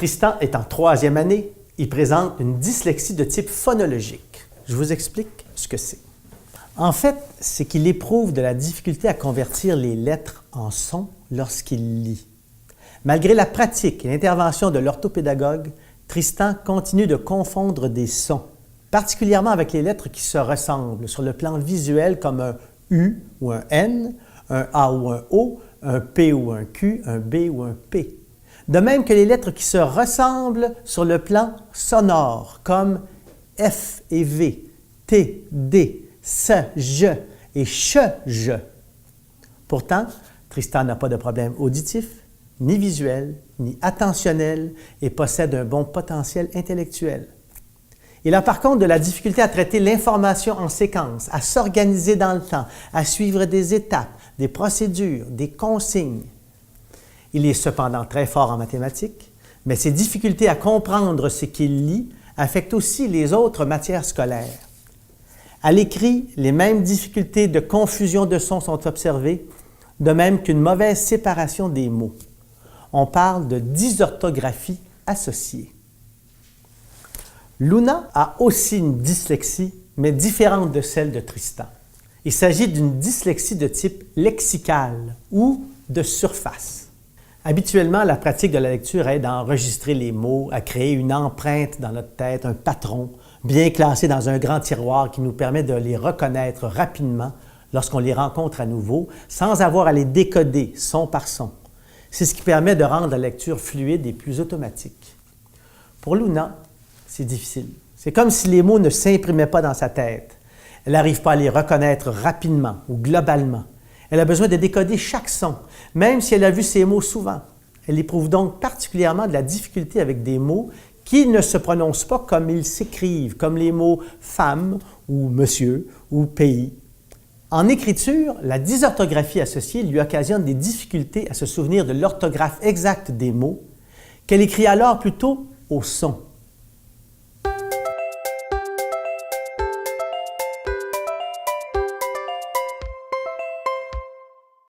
Tristan est en troisième année. Il présente une dyslexie de type phonologique. Je vous explique ce que c'est. En fait, c'est qu'il éprouve de la difficulté à convertir les lettres en sons lorsqu'il lit. Malgré la pratique et l'intervention de l'orthopédagogue, Tristan continue de confondre des sons, particulièrement avec les lettres qui se ressemblent sur le plan visuel comme un U ou un N, un A ou un O, un P ou un Q, un B ou un P. De même que les lettres qui se ressemblent sur le plan sonore comme F et V, T, D, S, je et ch, je. Pourtant, Tristan n'a pas de problème auditif, ni visuel, ni attentionnel et possède un bon potentiel intellectuel. Il a par contre de la difficulté à traiter l'information en séquence, à s'organiser dans le temps, à suivre des étapes, des procédures, des consignes. Il est cependant très fort en mathématiques, mais ses difficultés à comprendre ce qu'il lit affectent aussi les autres matières scolaires. À l'écrit, les mêmes difficultés de confusion de sons sont observées, de même qu'une mauvaise séparation des mots. On parle de dysorthographie associée. Luna a aussi une dyslexie, mais différente de celle de Tristan. Il s'agit d'une dyslexie de type lexical ou de surface. Habituellement, la pratique de la lecture aide à enregistrer les mots, à créer une empreinte dans notre tête, un patron, bien classé dans un grand tiroir qui nous permet de les reconnaître rapidement lorsqu'on les rencontre à nouveau, sans avoir à les décoder son par son. C'est ce qui permet de rendre la lecture fluide et plus automatique. Pour Luna, c'est difficile. C'est comme si les mots ne s'imprimaient pas dans sa tête. Elle n'arrive pas à les reconnaître rapidement ou globalement. Elle a besoin de décoder chaque son, même si elle a vu ces mots souvent. Elle éprouve donc particulièrement de la difficulté avec des mots qui ne se prononcent pas comme ils s'écrivent, comme les mots « femme » ou « monsieur » ou « pays ». En écriture, la dysorthographie associée lui occasionne des difficultés à se souvenir de l'orthographe exacte des mots, qu'elle écrit alors plutôt au son.